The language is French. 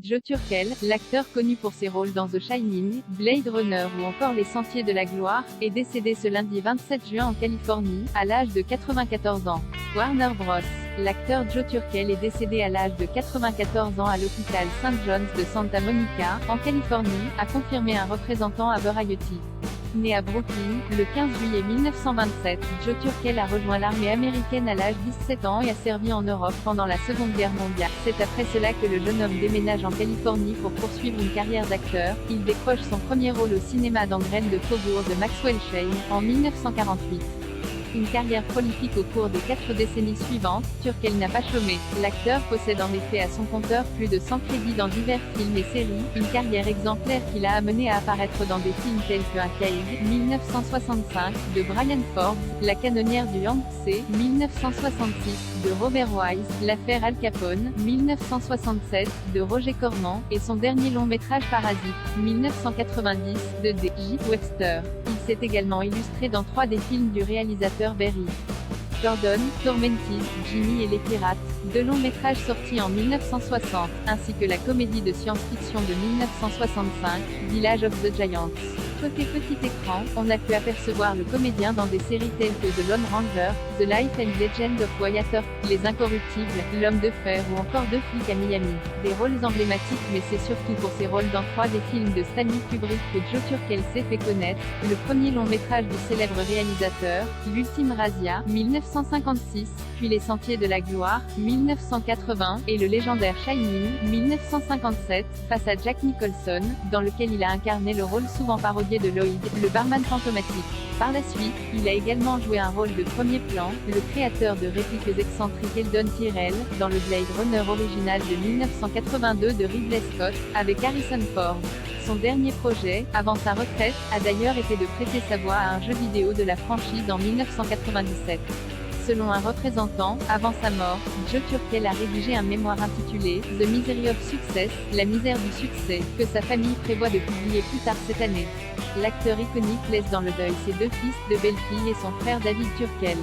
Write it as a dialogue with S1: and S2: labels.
S1: Joe Turkel, l'acteur connu pour ses rôles dans The Shining, Blade Runner ou encore Les Sentiers de la Gloire, est décédé ce lundi 27 juin en Californie, à l'âge de 94 ans. Warner Bros. L'acteur Joe Turkel est décédé à l'âge de 94 ans à l'hôpital St. John's de Santa Monica, en Californie, a confirmé un représentant à Variety. Né à Brooklyn, le 15 juillet 1927, Joe Turkel a rejoint l'armée américaine à l'âge de 17 ans et a servi en Europe pendant la Seconde Guerre mondiale. C'est après cela que le jeune homme déménage en Californie pour poursuivre une carrière d'acteur. Il décroche son premier rôle au cinéma dans Graines de Faubourg de Maxwell Shane, en 1948. Une carrière prolifique au cours des 4 décennies suivantes, Turkel n'a pas chômé. L'acteur possède en effet à son compteur plus de 100 crédits dans divers films et séries, une carrière exemplaire qui l'a amené à apparaître dans des films tels que Un Caïd, 1965, de Brian Forbes, La canonnière du Yangtze, 1966, de Robert Wise, L'affaire Al Capone, 1967, de Roger Corman, et son dernier long métrage Parasite, 1990, de D.J. Webster. Il s'est également illustré dans 3 des films du réalisateur Barry Gordon, Tormented, Jimmy et les Pirates, 2 longs métrages sortis en 1960, ainsi que la comédie de science-fiction de 1965, Village of the Giants. Côté petit écran, on a pu apercevoir le comédien dans des séries telles que The Lone Ranger, The Life and Legend of Wyatt Earp, Les Incorruptibles, L'Homme de Fer ou encore 2 flics à Miami. Des rôles emblématiques, mais c'est surtout pour ses rôles dans 3 des films de Stanley Kubrick que Joe Turkel s'est fait connaître. Le premier long métrage du célèbre réalisateur, L'Ultime Razzia, 1956, puis Les Sentiers de la Gloire, 1980, et le légendaire Shining, 1957, face à Jack Nicholson, dans lequel il a incarné le rôle souvent parodié de Lloyd, le barman fantomatique. Par la suite, il a également joué un rôle de premier plan, le créateur de répliques excentriques Eldon Tyrell, dans le Blade Runner original de 1982 de Ridley Scott, avec Harrison Ford. Son dernier projet, avant sa retraite, a d'ailleurs été de prêter sa voix à un jeu vidéo de la franchise en 1997. Selon un représentant, avant sa mort, Joe Turkel a rédigé un mémoire intitulé « The Misery of Success », la misère du succès, que sa famille prévoit de publier plus tard cette année. L'acteur iconique laisse dans le deuil ses 2 fils, 2 belles-filles et son frère David Turkel.